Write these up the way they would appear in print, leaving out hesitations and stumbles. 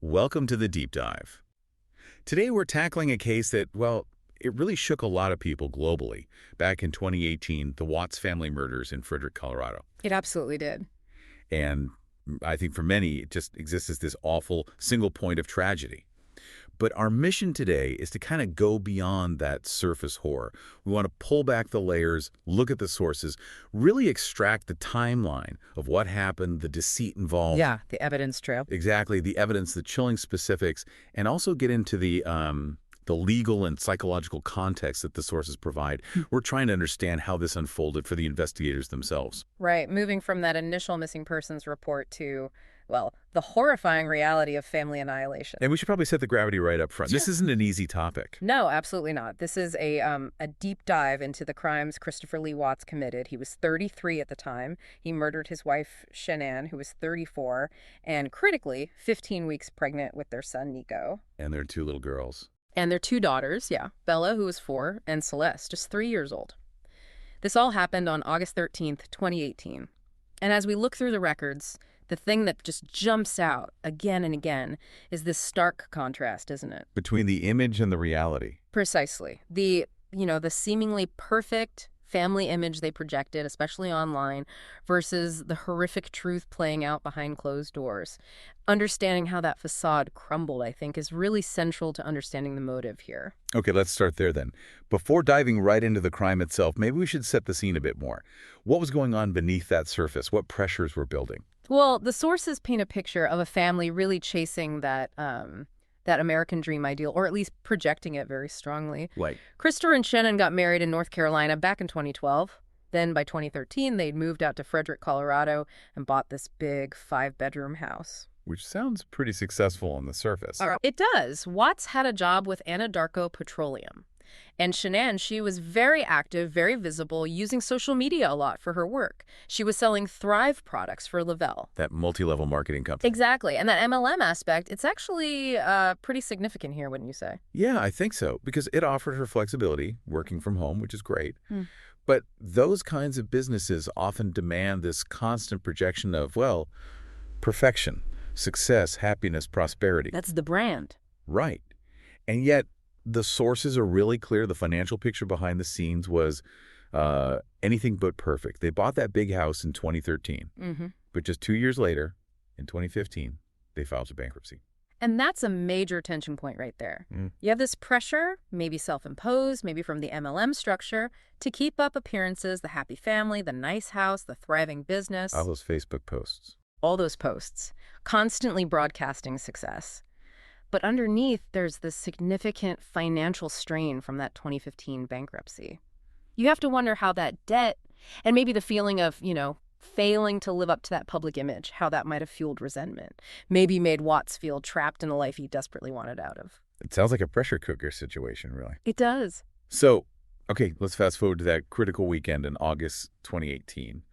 Welcome to the Deep Dive. Today we're tackling a case that, well, it really shook a lot of people globally. Back in 2018, the Watts family murders in Frederick, Colorado. It absolutely did. And I think for many, it just exists as this awful single point of tragedy. But our mission today is to kind of go beyond that surface horror. We want to pull back the layers, look at the sources, really extract the timeline of what happened, the deceit involved. Yeah, the evidence trail. Exactly, the evidence, the chilling specifics, and also get into the legal and psychological context that the sources provide. We're trying to understand how this unfolded for the investigators themselves. Right, moving from that initial missing persons report to, well, the horrifying reality of family annihilation. And we should probably set the gravity right up front. This isn't an easy topic. No, absolutely not. This is a deep dive into the crimes Christopher Lee Watts committed. He was 33 at the time. He murdered his wife, Shanann, who was 34, and critically, 15 weeks pregnant with their son, Nico. And their two little girls. And their two daughters, Bella, who was 4, and Celeste, just 3 years old. This all happened on August 13th, 2018. And as we look through the records, the thing that just jumps out again and again is this stark contrast, isn't it? Between the image and the reality. Precisely. The seemingly perfect family image they projected, especially online, versus the horrific truth playing out behind closed doors. Understanding how that facade crumbled, I think, is really central to understanding the motive here. Okay, let's start there then. Before diving right into the crime itself, maybe we should set the scene a bit more. What was going on beneath that surface? What pressures were building? Well, the sources paint a picture of a family really chasing that American dream ideal, or at least projecting it very strongly. Right. Christopher and Shanann got married in North Carolina back in 2012. Then by 2013, they'd moved out to Frederick, Colorado, and bought this big 5-bedroom house. Which sounds pretty successful on the surface. It does. Watts had a job with Anadarko Petroleum. And Shanann, she was very active, very visible, using social media a lot for her work. She was selling Thrive products for Lavelle. That multi-level marketing company. Exactly. And that MLM aspect, it's actually pretty significant here, wouldn't you say? Yeah, I think so, because it offered her flexibility, working from home, which is great. But those kinds of businesses often demand this constant projection of, well, perfection, success, happiness, prosperity. That's the brand. Right. And yet, the sources are really clear. The financial picture behind the scenes was anything but perfect. They bought that big house in 2013. But just 2 years later, in 2015, they filed for bankruptcy. And that's a major tension point right there. You have this pressure, maybe self-imposed, maybe from the MLM structure, to keep up appearances, the happy family, the nice house, the thriving business. All those Facebook posts. All those posts, constantly broadcasting success. But underneath, there's this significant financial strain from that 2015 bankruptcy. You have to wonder how that debt, and maybe the feeling of, failing to live up to that public image, how that might have fueled resentment. Maybe made Watts feel trapped in a life he desperately wanted out of. It sounds like a pressure cooker situation, really. It does. So, okay, let's fast forward to that critical weekend in August 2018.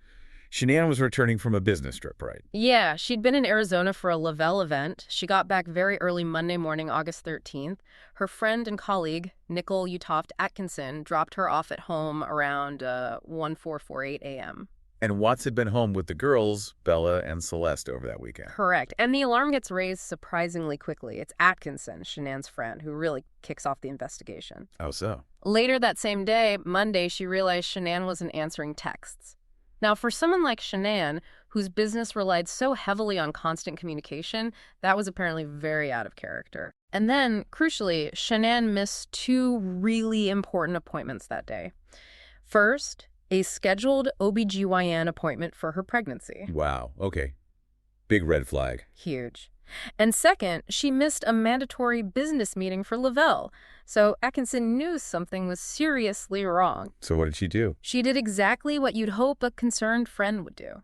Shanann was returning from a business trip, right? Yeah, she'd been in Arizona for a Lavelle event. She got back very early Monday morning, August 13th. Her friend and colleague, Nicole Utoft Atkinson, dropped her off at home around 1448 a.m. And Watts had been home with the girls, Bella and Celeste, over that weekend. Correct. And the alarm gets raised surprisingly quickly. It's Atkinson, Shanann's friend, who really kicks off the investigation. How so? Later that same day, Monday, she realized Shanann wasn't answering texts. Now, for someone like Shanann, whose business relied so heavily on constant communication, that was apparently very out of character. And then, crucially, Shanann missed 2 really important appointments that day. First, a scheduled OBGYN appointment for her pregnancy. Wow, okay. Big red flag. Huge. And second, she missed a mandatory business meeting for Lavelle. So Atkinson knew something was seriously wrong. So what did she do? She did exactly what you'd hope a concerned friend would do.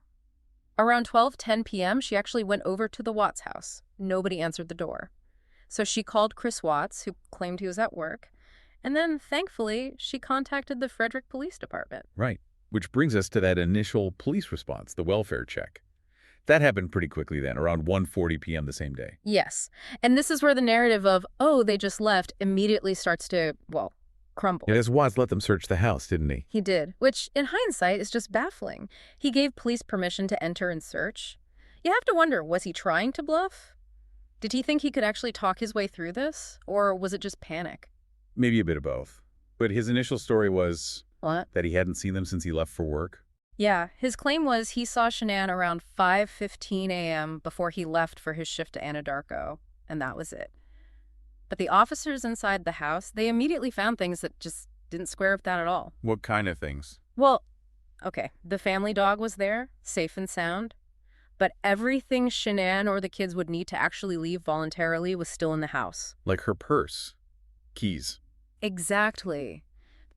Around 12:10 p.m., she actually went over to the Watts house. Nobody answered the door. So she called Chris Watts, who claimed he was at work. And then, thankfully, she contacted the Frederick Police Department. Right. Which brings us to that initial police response, the welfare check. That happened pretty quickly then, around 1:40 p.m. the same day. Yes. And this is where the narrative of, oh, they just left, immediately starts to, crumble. Yeah, as Watts let them search the house, didn't he? He did, which in hindsight is just baffling. He gave police permission to enter and search. You have to wonder, was he trying to bluff? Did he think he could actually talk his way through this? Or was it just panic? Maybe a bit of both. But his initial story was What? that he hadn't seen them since he left for work. Yeah, his claim was he saw Shanann around 5:15 a.m. before he left for his shift to Anadarko, and that was it. But the officers inside the house, they immediately found things that just didn't square with that at all. What kind of things? Well, okay, the family dog was there, safe and sound, but everything Shanann or the kids would need to actually leave voluntarily was still in the house. Like her purse. Keys. Exactly.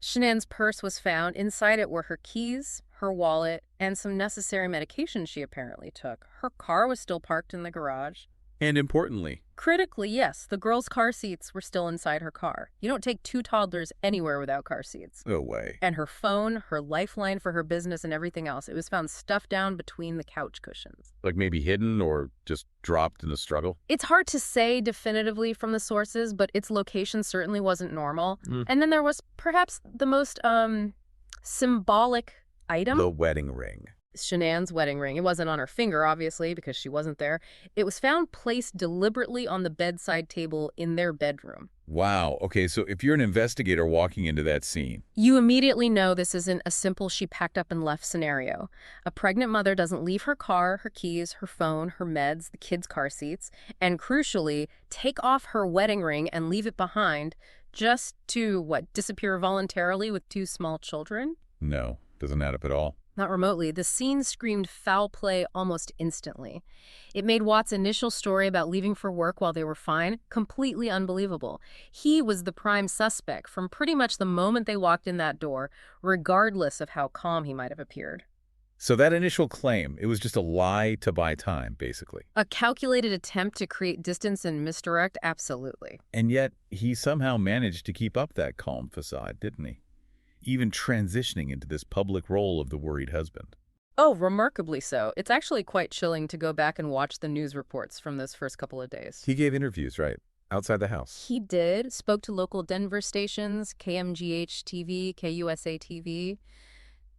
Shanann's purse was found. Inside it were her keys, her wallet, and some necessary medication she apparently took. Her car was still parked in the garage. And importantly, Critically, yes, the girls' car seats were still inside her car. You don't take two toddlers anywhere without car seats. no way. And her phone, her lifeline for her business, and everything else. It was found stuffed down between the couch cushions. Like maybe hidden or just dropped in the struggle? It's hard to say definitively from the sources, but its location certainly wasn't normal. And then there was perhaps the most symbolic item. The wedding ring. Shanann's wedding ring. It wasn't on her finger, obviously, because she wasn't there. It was found placed deliberately on the bedside table in their bedroom. Wow. Okay, so if you're an investigator walking into that scene, You immediately know this isn't a simple she packed up and left scenario. A pregnant mother doesn't leave her car, her keys, her phone, her meds, the kids' car seats, and crucially, take off her wedding ring and leave it behind just to, disappear voluntarily with two small children? no, doesn't add up at all. Not remotely. The scene screamed foul play almost instantly. It made Watt's initial story about leaving for work while they were fine completely unbelievable. He was the prime suspect from pretty much the moment they walked in that door, regardless of how calm he might have appeared. So that initial claim, it was just a lie to buy time, basically. A calculated attempt to create distance and misdirect? Absolutely. And yet, he somehow managed to keep up that calm facade, didn't he? Even transitioning into this public role of the worried husband. Oh, remarkably so. It's actually quite chilling to go back and watch the news reports from those first couple of days. He gave interviews, right? Outside the house. He did. Spoke to local Denver stations, KMGH TV, KUSA TV.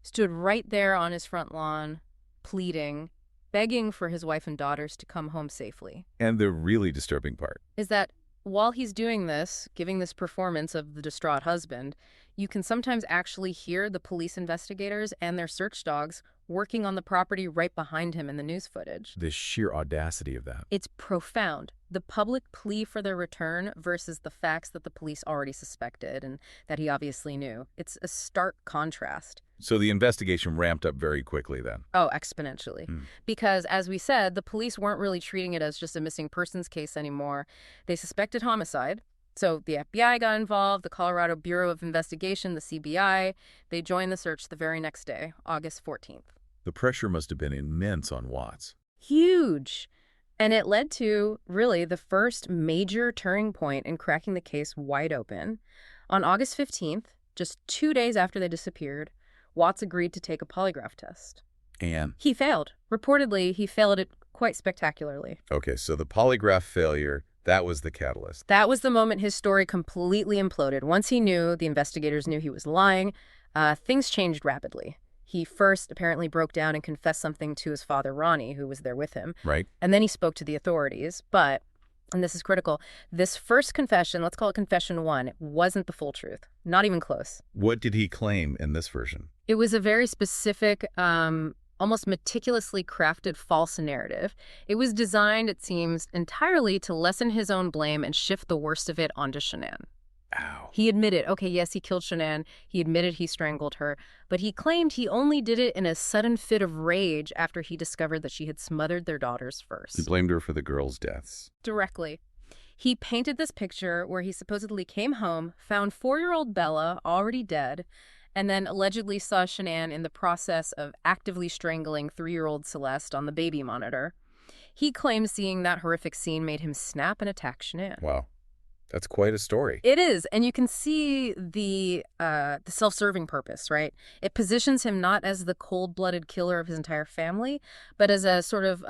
Stood right there on his front lawn, pleading, begging for his wife and daughters to come home safely. And the really disturbing part. Is that while he's doing this, giving this performance of the distraught husband, you can sometimes actually hear the police investigators and their search dogs working on the property right behind him in the news footage. The sheer audacity of that. It's profound. The public plea for their return versus the facts that the police already suspected and that he obviously knew. It's a stark contrast. So the investigation ramped up very quickly then. Oh, exponentially. Because, as we said, the police weren't really treating it as just a missing persons case anymore. They suspected homicide. So the FBI got involved, the Colorado Bureau of Investigation, the CBI. They joined the search the very next day, August 14th. The pressure must have been immense on Watts. Huge. And it led to, really, the first major turning point in cracking the case wide open. On August 15th, just 2 days after they disappeared, Watts agreed to take a polygraph test. And? He failed. Reportedly, he failed it quite spectacularly. Okay, so the polygraph failure, that was the catalyst. That was the moment his story completely imploded. Once he knew, the investigators knew he was lying, things changed rapidly. He first apparently broke down and confessed something to his father, Ronnie, who was there with him. Right. And then he spoke to the authorities. But, and this is critical, this first confession, let's call it confession one, wasn't the full truth. Not even close. What did he claim in this version? It was a very specific, almost meticulously crafted false narrative. It was designed, it seems, entirely to lessen his own blame and shift the worst of it onto Shanann. Ow. He admitted, okay, yes, he killed Shanann. He admitted he strangled her. But he claimed he only did it in a sudden fit of rage after he discovered that she had smothered their daughters first. He blamed her for the girls' deaths. Directly. He painted this picture where he supposedly came home, found 4-year-old Bella already dead, and then allegedly saw Shanann in the process of actively strangling 3-year-old Celeste on the baby monitor. He claimed seeing that horrific scene made him snap and attack Shanann. Wow. That's quite a story. It is, and you can see the self-serving purpose, right? It positions him not as the cold-blooded killer of his entire family, but as a sort of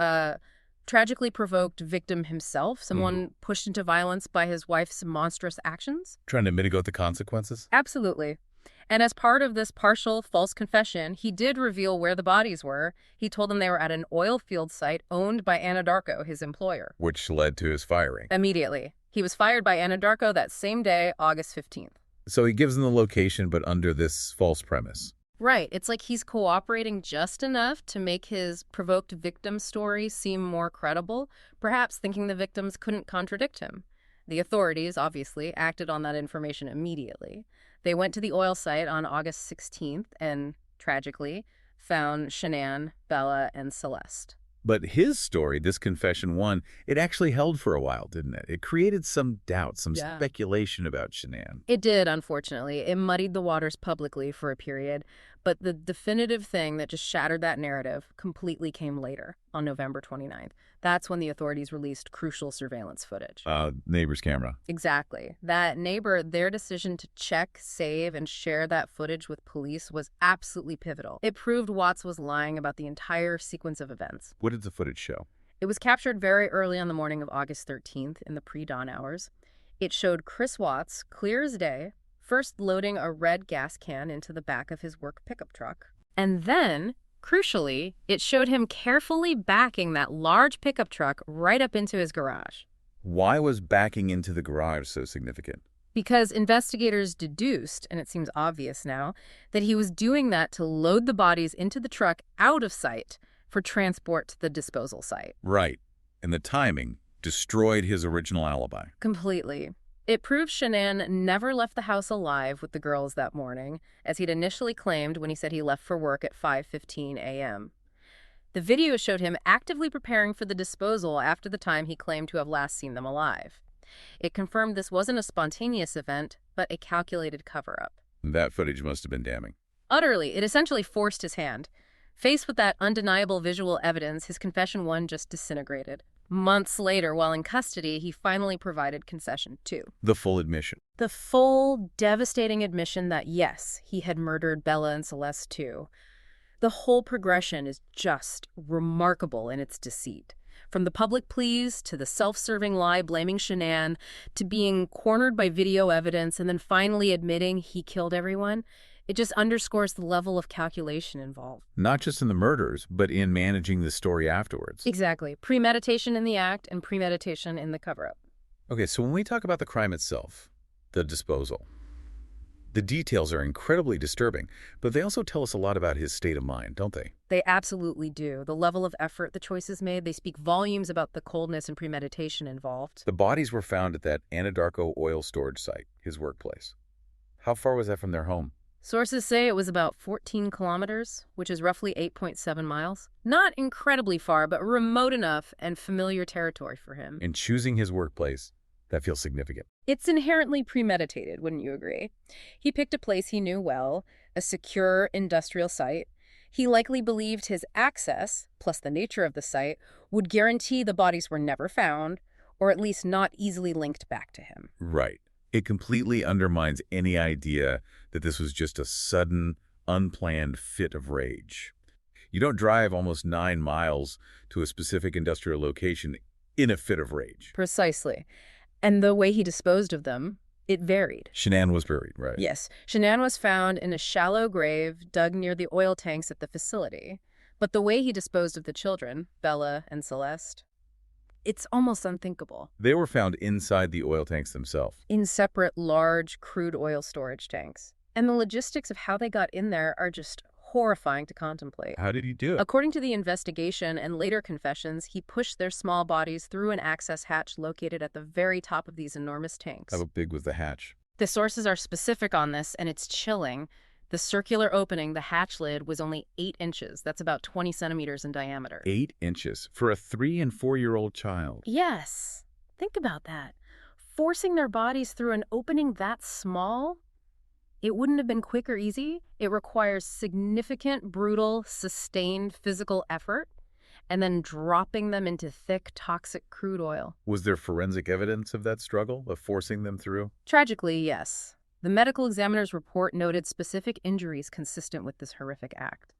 tragically provoked victim himself, someone pushed into violence by his wife's monstrous actions. Trying to mitigate the consequences? Absolutely. And as part of this partial false confession, he did reveal where the bodies were. He told them they were at an oil field site owned by Anadarko, his employer. Which led to his firing. Immediately. He was fired by Anadarko that same day, August 15th. So he gives them the location, but under this false premise. Right. It's like he's cooperating just enough to make his provoked victim story seem more credible, perhaps thinking the victims couldn't contradict him. The authorities, obviously, acted on that information immediately. They went to the oil site on August 16th and, tragically, found Shanann, Bella, and Celeste. But his story, this confession one, it actually held for a while, didn't it? It created some doubt, some speculation about Shanann. It did, unfortunately. It muddied the waters publicly for a period, but the definitive thing that just shattered that narrative completely came later, on November 29th. That's when the authorities released crucial surveillance footage. Neighbor's camera. Exactly. That neighbor, their decision to check, save, and share that footage with police was absolutely pivotal. It proved Watts was lying about the entire sequence of events. What did the footage show? It was captured very early on the morning of August 13th in the pre-dawn hours. It showed Chris Watts, clear as day, first loading a red gas can into the back of his work pickup truck. And then, crucially, it showed him carefully backing that large pickup truck right up into his garage. Why was backing into the garage so significant? Because investigators deduced, and it seems obvious now, that he was doing that to load the bodies into the truck out of sight for transport to the disposal site. Right. And the timing destroyed his original alibi. Completely. It proved Shanann never left the house alive with the girls that morning, as he'd initially claimed when he said he left for work at 5:15 a.m. The video showed him actively preparing for the disposal after the time he claimed to have last seen them alive. It confirmed this wasn't a spontaneous event, but a calculated cover-up. That footage must have been damning. Utterly. It essentially forced his hand. Faced with that undeniable visual evidence, his confession one just disintegrated. Months later, while in custody, he finally provided concession 2. The full admission. The full, devastating admission that, yes, he had murdered Bella and Celeste too. The whole progression is just remarkable in its deceit. From the public pleas to the self-serving lie blaming Shanann to being cornered by video evidence and then finally admitting he killed everyone, it just underscores the level of calculation involved. Not just in the murders, but in managing the story afterwards. Exactly. Premeditation in the act and premeditation in the cover-up. Okay, so when we talk about the crime itself, the disposal, the details are incredibly disturbing, but they also tell us a lot about his state of mind, don't they? They absolutely do. The level of effort the choices made, they speak volumes about the coldness and premeditation involved. The bodies were found at that Anadarko oil storage site, his workplace. How far was that from their home? Sources say it was about 14 kilometers, which is roughly 8.7 miles. Not incredibly far, but remote enough and familiar territory for him. In choosing his workplace, that feels significant. It's inherently premeditated, wouldn't you agree? He picked a place he knew well, a secure industrial site. He likely believed his access, plus the nature of the site, would guarantee the bodies were never found, or at least not easily linked back to him. Right. It completely undermines any idea that this was just a sudden, unplanned fit of rage. You don't drive almost 9 miles to a specific industrial location in a fit of rage. Precisely. And the way he disposed of them, it varied. Shanann was buried, right? Yes. Shanann was found in a shallow grave dug near the oil tanks at the facility. But the way he disposed of the children, Bella and Celeste, it's almost unthinkable. They were found inside the oil tanks themselves. In separate, large, crude oil storage tanks. And the logistics of how they got in there are just horrifying to contemplate. How did he do it? According to the investigation and later confessions, he pushed their small bodies through an access hatch located at the very top of these enormous tanks. How big was the hatch? The sources are specific on this, and it's chilling. The circular opening, the hatch lid, was only 8 inches. That's about 20 centimeters in diameter. 8 inches for a 3- and 4-year-old child. Yes. Think about that. Forcing their bodies through an opening that small? It wouldn't have been quick or easy. It requires significant, brutal, sustained physical effort, and then dropping them into thick, toxic crude oil. Was there forensic evidence of that struggle, of forcing them through? Tragically, yes. The medical examiner's report noted specific injuries consistent with this horrific act.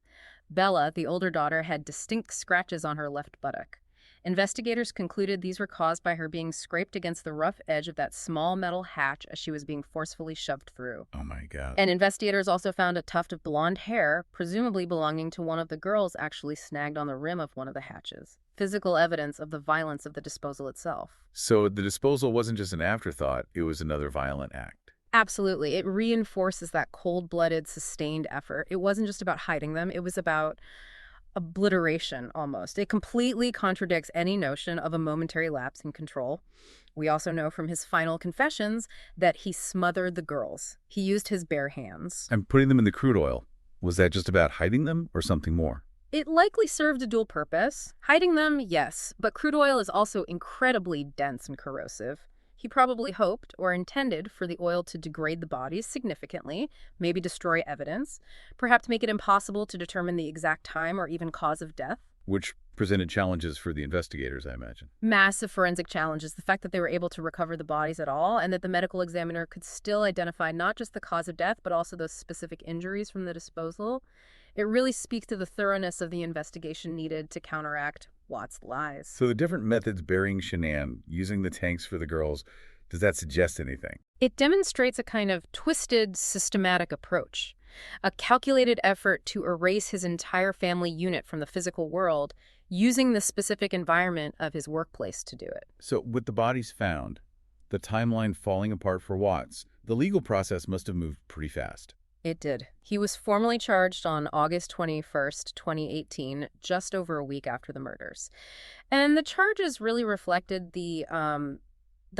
Bella, the older daughter, had distinct scratches on her left buttock. Investigators concluded these were caused by her being scraped against the rough edge of that small metal hatch as she was being forcefully shoved through. Oh, my God. And investigators also found a tuft of blonde hair, presumably belonging to one of the girls, actually snagged on the rim of one of the hatches. Physical evidence of the violence of the disposal itself. So the disposal wasn't just an afterthought, it was another violent act. Absolutely. It reinforces that cold-blooded, sustained effort. It wasn't just about hiding them. It was about obliteration, almost. It completely contradicts any notion of a momentary lapse in control. We also know from his final confessions that he smothered the girls. He used his bare hands. And putting them in the crude oil, was that just about hiding them or something more? It likely served a dual purpose. Hiding them, yes, but crude oil is also incredibly dense and corrosive. He probably hoped or intended for the oil to degrade the bodies significantly, maybe destroy evidence, perhaps make it impossible to determine the exact time or even cause of death. Which presented challenges for the investigators, I imagine. Massive forensic challenges, the fact that they were able to recover the bodies at all, and that the medical examiner could still identify not just the cause of death, but also those specific injuries from the disposal. It really speaks to the thoroughness of the investigation needed to counteract Watt's lies. So the different methods burying Shanann, using the tanks for the girls, does that suggest anything? It demonstrates a kind of twisted, systematic approach, a calculated effort to erase his entire family unit from the physical world, using the specific environment of his workplace to do it. So with the bodies found, the timeline falling apart for Watts, the legal process must have moved pretty fast. It did. He was formally charged on August 21st, 2018, just over a week after the murders. And the charges really reflected the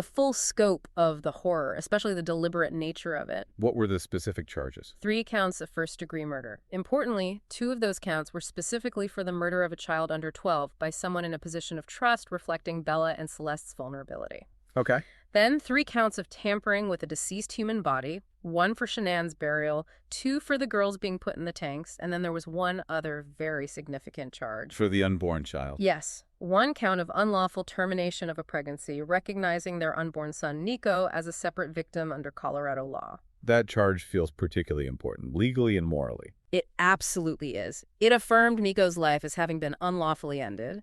full scope of the horror, especially the deliberate nature of it. What were the specific charges? 3 counts of first-degree murder. Importantly, 2 of those counts were specifically for the murder of a child under 12 by someone in a position of trust, reflecting Bella and Celeste's vulnerability. Okay. Then 3 counts of tampering with a deceased human body, 1 for Shanann's burial, 2 for the girls being put in the tanks, and then there was 1 other very significant charge. For the unborn child. Yes, 1 count of unlawful termination of a pregnancy, recognizing their unborn son Nico as a separate victim under Colorado law. That charge feels particularly important, legally and morally. It absolutely is. It affirmed Nico's life as having been unlawfully ended.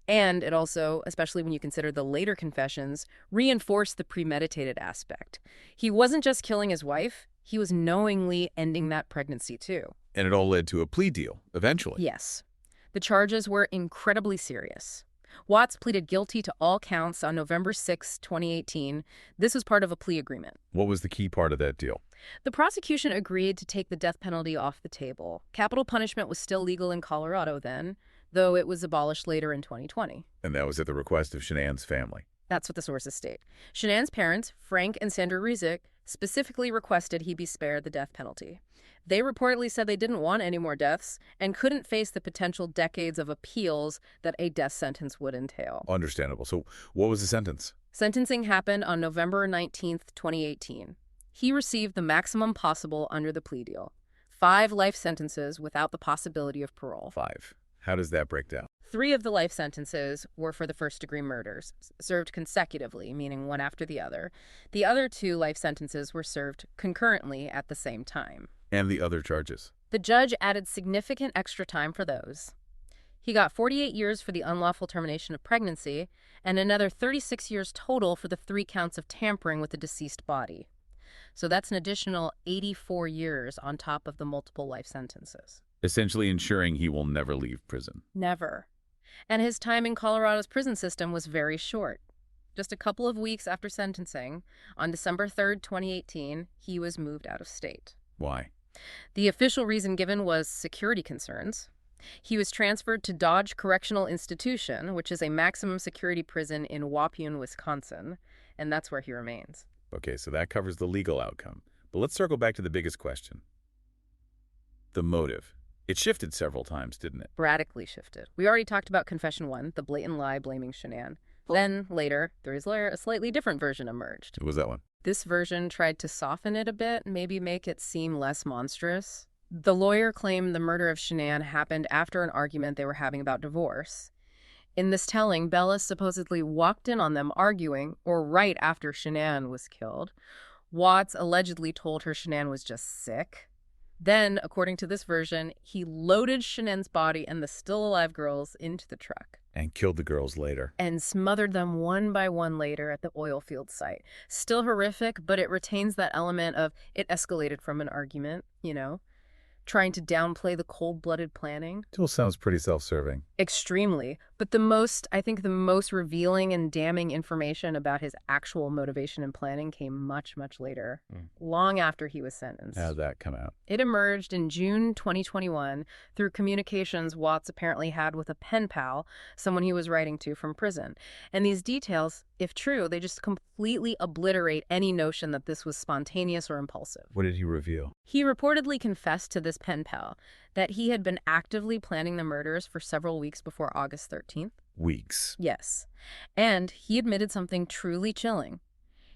And it also, especially when you consider the later confessions, reinforced the premeditated aspect. He wasn't just killing his wife, he was knowingly ending that pregnancy too. And it all led to a plea deal, eventually. Yes. The charges were incredibly serious. Watts pleaded guilty to all counts on November 6, 2018. This was part of a plea agreement. What was the key part of that deal? The prosecution agreed to take the death penalty off the table. Capital punishment was still legal in Colorado then, though it was abolished later in 2020. And that was at the request of Shanann's family. That's what the sources state. Shanann's parents, Frank and Sandra Rezick, specifically requested he be spared the death penalty. They reportedly said they didn't want any more deaths and couldn't face the potential decades of appeals that a death sentence would entail. Understandable. So what was the sentence? Sentencing happened on November 19, 2018. He received the maximum possible under the plea deal. 5 life sentences without the possibility of parole. 5. How does that break down? 3 of the life sentences were for the first-degree murders, served consecutively, meaning one after the other. The other 2 life sentences were served concurrently at the same time. And the other charges? The judge added significant extra time for those. He got 48 years for the unlawful termination of pregnancy and another 36 years total for the 3 counts of tampering with the deceased body. So that's an additional 84 years on top of the multiple life sentences. Essentially ensuring he will never leave prison. Never. And his time in Colorado's prison system was very short. Just a couple of weeks after sentencing, on December 3rd, 2018, he was moved out of state. Why? The official reason given was security concerns. He was transferred to Dodge Correctional Institution, which is a maximum security prison in Waupun, Wisconsin, and that's where he remains. Okay, so that covers the legal outcome. But let's circle back to the biggest question. The motive. It shifted several times, didn't it? Radically shifted. We already talked about Confession 1, the blatant lie blaming Shanann. Then, later, through his lawyer, a slightly different version emerged. What was that one? This version tried to soften it a bit, maybe make it seem less monstrous. The lawyer claimed the murder of Shanann happened after an argument they were having about divorce. In this telling, Bella supposedly walked in on them arguing, or right after Shanann was killed. Watts allegedly told her Shanann was just sick. Then, according to this version, he loaded Shanann's body and the still-alive girls into the truck. And killed the girls later. and smothered them one by one later at the oil field site. Still horrific, but it retains that element of it escalated from an argument, trying to downplay the cold-blooded planning. Still sounds pretty self-serving. Extremely. But I think the most revealing and damning information about his actual motivation and planning came much, much later, long after he was sentenced. How'd that come out? It emerged in June 2021 through communications Watts apparently had with a pen pal, someone he was writing to from prison. And these details, if true, they just completely obliterate any notion that this was spontaneous or impulsive. What did he reveal? He reportedly confessed to this pen pal that he had been actively planning the murders for several weeks before August 13th. Weeks. Yes. And he admitted something truly chilling.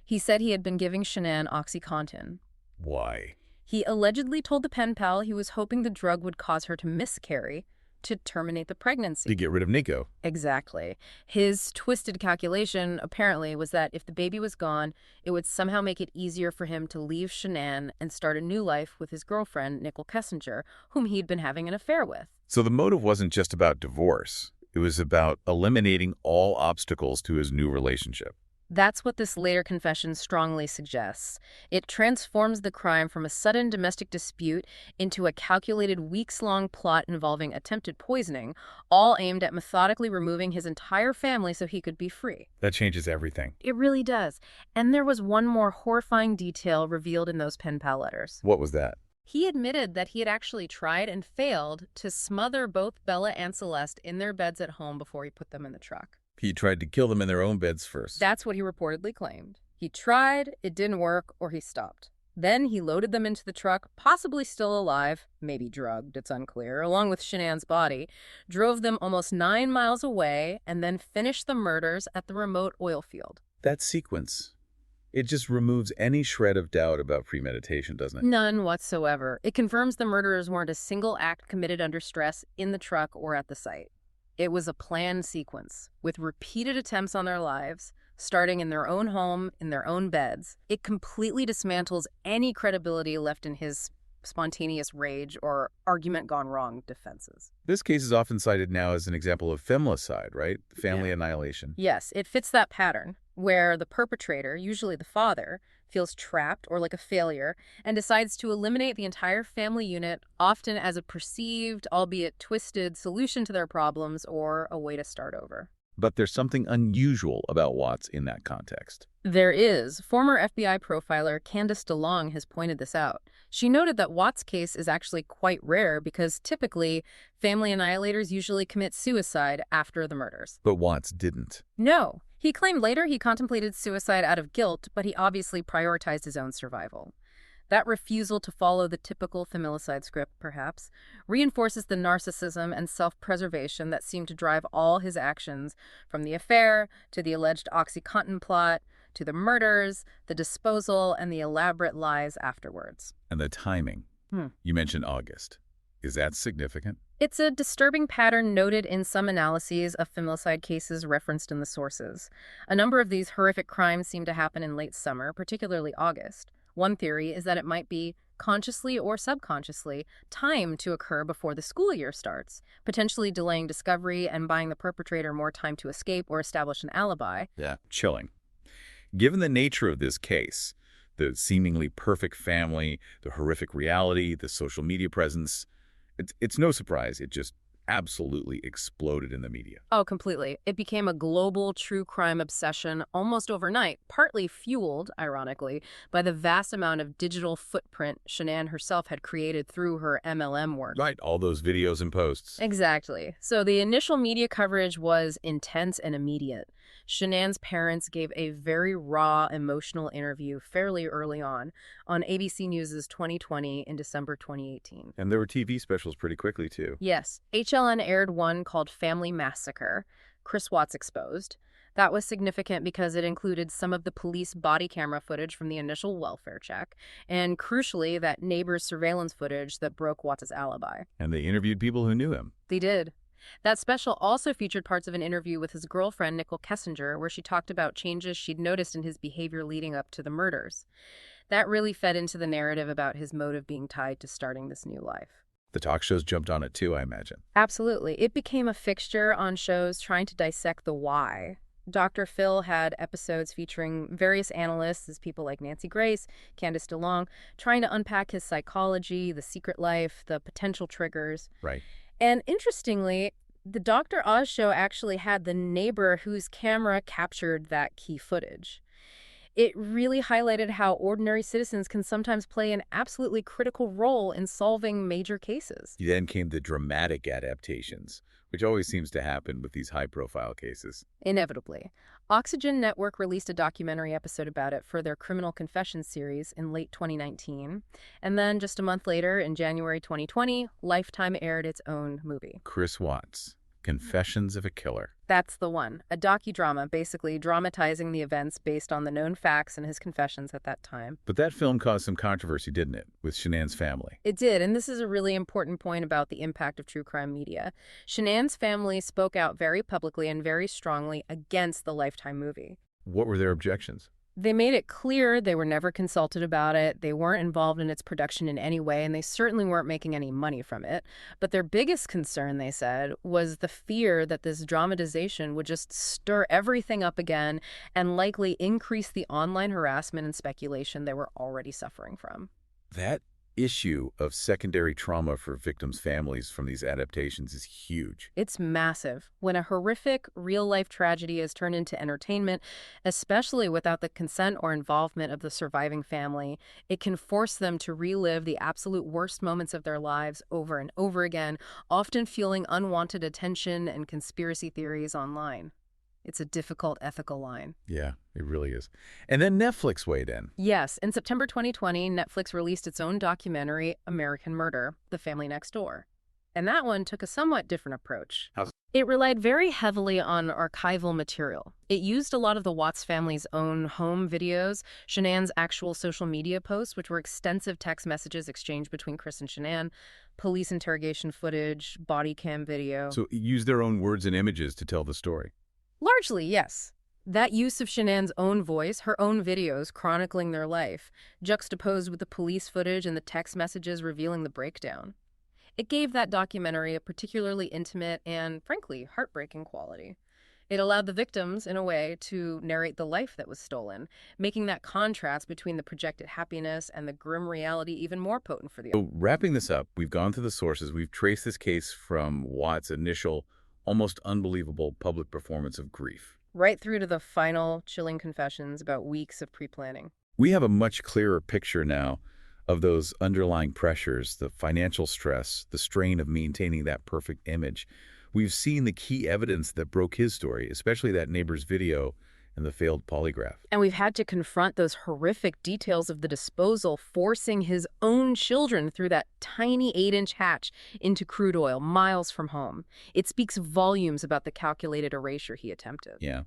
He said he had been giving Shanann OxyContin. Why? He allegedly told the pen pal he was hoping the drug would cause her to miscarry, to terminate the pregnancy. To get rid of Nico. Exactly. His twisted calculation, apparently, was that if the baby was gone, it would somehow make it easier for him to leave Shanann and start a new life with his girlfriend, Nicole Kessinger, whom he'd been having an affair with. So the motive wasn't just about divorce. It was about eliminating all obstacles to his new relationship. That's what this later confession strongly suggests. It transforms the crime from a sudden domestic dispute into a calculated weeks-long plot involving attempted poisoning, all aimed at methodically removing his entire family so he could be free. That changes everything. It really does. And there was one more horrifying detail revealed in those pen pal letters. What was that? He admitted that he had actually tried and failed to smother both Bella and Celeste in their beds at home before he put them in the truck. He tried to kill them in their own beds first. That's what he reportedly claimed. He tried, it didn't work, or he stopped. Then he loaded them into the truck, possibly still alive, maybe drugged, it's unclear, along with Shanann's body, drove them almost 9 miles away, and then finished the murders at the remote oil field. That sequence, it just removes any shred of doubt about premeditation, doesn't it? None whatsoever. It confirms the murderers weren't a single act committed under stress in the truck or at the site. It was a planned sequence, with repeated attempts on their lives, starting in their own home, in their own beds. It completely dismantles any credibility left in his spontaneous rage or argument gone wrong defenses. This case is often cited now as an example of feminicide, right? Family annihilation. Yes, it fits that pattern, where the perpetrator, usually the father, feels trapped or like a failure and decides to eliminate the entire family unit, often as a perceived, albeit twisted, solution to their problems or a way to start over. But there's something unusual about Watts in that context. There is. Former FBI profiler Candace DeLong has pointed this out. She noted that Watts' case is actually quite rare because typically family annihilators usually commit suicide after the murders. But Watts didn't. No. He claimed later he contemplated suicide out of guilt, but he obviously prioritized his own survival. That refusal to follow the typical familicide script, perhaps, reinforces the narcissism and self-preservation that seem to drive all his actions, from the affair to the alleged OxyContin plot, to the murders, the disposal, and the elaborate lies afterwards. And the timing. You mentioned August. Is that significant? It's a disturbing pattern noted in some analyses of familicide cases referenced in the sources. A number of these horrific crimes seem to happen in late summer, particularly August. One theory is that it might be, consciously or subconsciously, timed to occur before the school year starts, potentially delaying discovery and buying the perpetrator more time to escape or establish an alibi. Yeah. Chilling. Given the nature of this case, the seemingly perfect family, the horrific reality, the social media presence, it's no surprise it just absolutely exploded in the media. Oh, completely. It became a global true crime obsession almost overnight, partly fueled, ironically, by the vast amount of digital footprint Shanann herself had created through her MLM work. Right, all those videos and posts. Exactly. So the initial media coverage was intense and immediate. Shanann's parents gave a very raw, emotional interview fairly early on ABC News' 2020 in December 2018. And there were TV specials pretty quickly, too. Yes, HLN aired one called Family Massacre, Chris Watts exposed. That was significant because it included some of the police body camera footage from the initial welfare check, and crucially, that neighbor's surveillance footage that broke Watts' alibi. And they interviewed people who knew him. They did. That special also featured parts of an interview with his girlfriend, Nicole Kessinger, where she talked about changes she'd noticed in his behavior leading up to the murders. That really fed into the narrative about his motive being tied to starting this new life. The talk shows jumped on it too, I imagine. Absolutely. It became a fixture on shows trying to dissect the why. Dr. Phil had episodes featuring various analysts, as people like Nancy Grace, Candace DeLong, trying to unpack his psychology, the secret life, the potential triggers. Right. And interestingly, the Dr. Oz show actually had the neighbor whose camera captured that key footage. It really highlighted how ordinary citizens can sometimes play an absolutely critical role in solving major cases. Then came the dramatic adaptations, which always seems to happen with these high-profile cases. Inevitably. Oxygen Network released a documentary episode about it for their Criminal Confessions series in late 2019. And then just a month later, in January 2020, Lifetime aired its own movie. Chris Watts, Confessions of a Killer. That's the one. A docudrama, basically dramatizing the events based on the known facts and his confessions at that time. But that film caused some controversy, didn't it, with Shanann's family? It did, and this is a really important point about the impact of true crime media. Shanann's family spoke out very publicly and very strongly against the Lifetime movie. What were their objections? They made it clear they were never consulted about it, they weren't involved in its production in any way, and they certainly weren't making any money from it. But their biggest concern, they said, was the fear that this dramatization would just stir everything up again and likely increase the online harassment and speculation they were already suffering from. That issue of secondary trauma for victims' families from these adaptations is huge. It's massive. When a horrific, real-life tragedy is turned into entertainment, especially without the consent or involvement of the surviving family, it can force them to relive the absolute worst moments of their lives over and over again, often fueling unwanted attention and conspiracy theories online. It's a difficult ethical line. Yeah, it really is. And then Netflix weighed in. Yes, in September 2020, Netflix released its own documentary, American Murder: The Family Next Door. And that one took a somewhat different approach. How's It relied very heavily on archival material. It used a lot of the Watts family's own home videos, Shanann's actual social media posts, which were extensive text messages exchanged between Chris and Shanann, police interrogation footage, body cam video. So use their own words and images to tell the story. Largely, yes. That use of Shanann's own voice, her own videos chronicling their life, juxtaposed with the police footage and the text messages revealing the breakdown. It gave that documentary a particularly intimate and, frankly, heartbreaking quality. It allowed the victims, in a way, to narrate the life that was stolen, making that contrast between the projected happiness and the grim reality even more potent for the So wrapping this up, we've gone through the sources. We've traced this case from Watts' initial, almost unbelievable public performance of grief. right through to the final chilling confessions about weeks of pre-planning. We have a much clearer picture now of those underlying pressures, the financial stress, the strain of maintaining that perfect image. We've seen the key evidence that broke his story, especially that neighbor's video and the failed polygraph. And we've had to confront those horrific details of the disposal, forcing his own children through that tiny 8-inch hatch into crude oil miles from home. It speaks volumes about the calculated erasure he attempted. Yeah.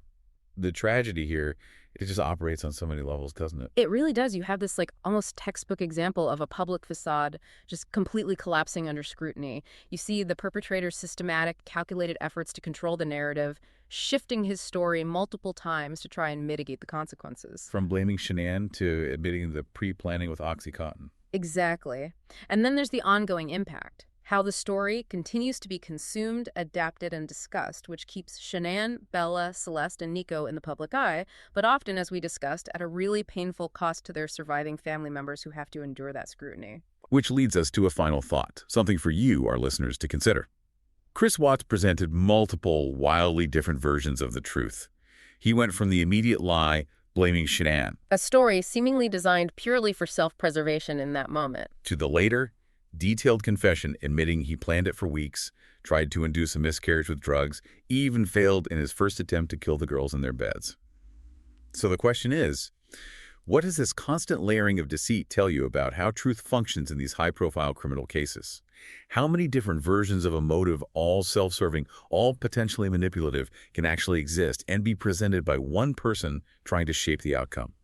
The tragedy here, it just operates on so many levels, doesn't it? It really does. You have this almost textbook example of a public facade just completely collapsing under scrutiny. You see the perpetrator's systematic, calculated efforts to control the narrative, shifting his story multiple times to try and mitigate the consequences. From blaming Shanann to admitting the pre-planning with OxyContin. Exactly. And then there's the ongoing impact. How the story continues to be consumed, adapted, and discussed, which keeps Shanann, Bella, Celeste, and Nico in the public eye, but often, as we discussed, at a really painful cost to their surviving family members who have to endure that scrutiny. Which leads us to a final thought, something for you, our listeners, to consider. Chris Watts presented multiple, wildly different versions of the truth. He went from the immediate lie, blaming Shanann, A story seemingly designed purely for self-preservation in that moment. to the later, detailed confession admitting he planned it for weeks, tried to induce a miscarriage with drugs, even failed in his first attempt to kill the girls in their beds. So the question is, what does this constant layering of deceit tell you about how truth functions in these high-profile criminal cases? How many different versions of a motive, all self-serving, all potentially manipulative, can actually exist and be presented by one person trying to shape the outcome?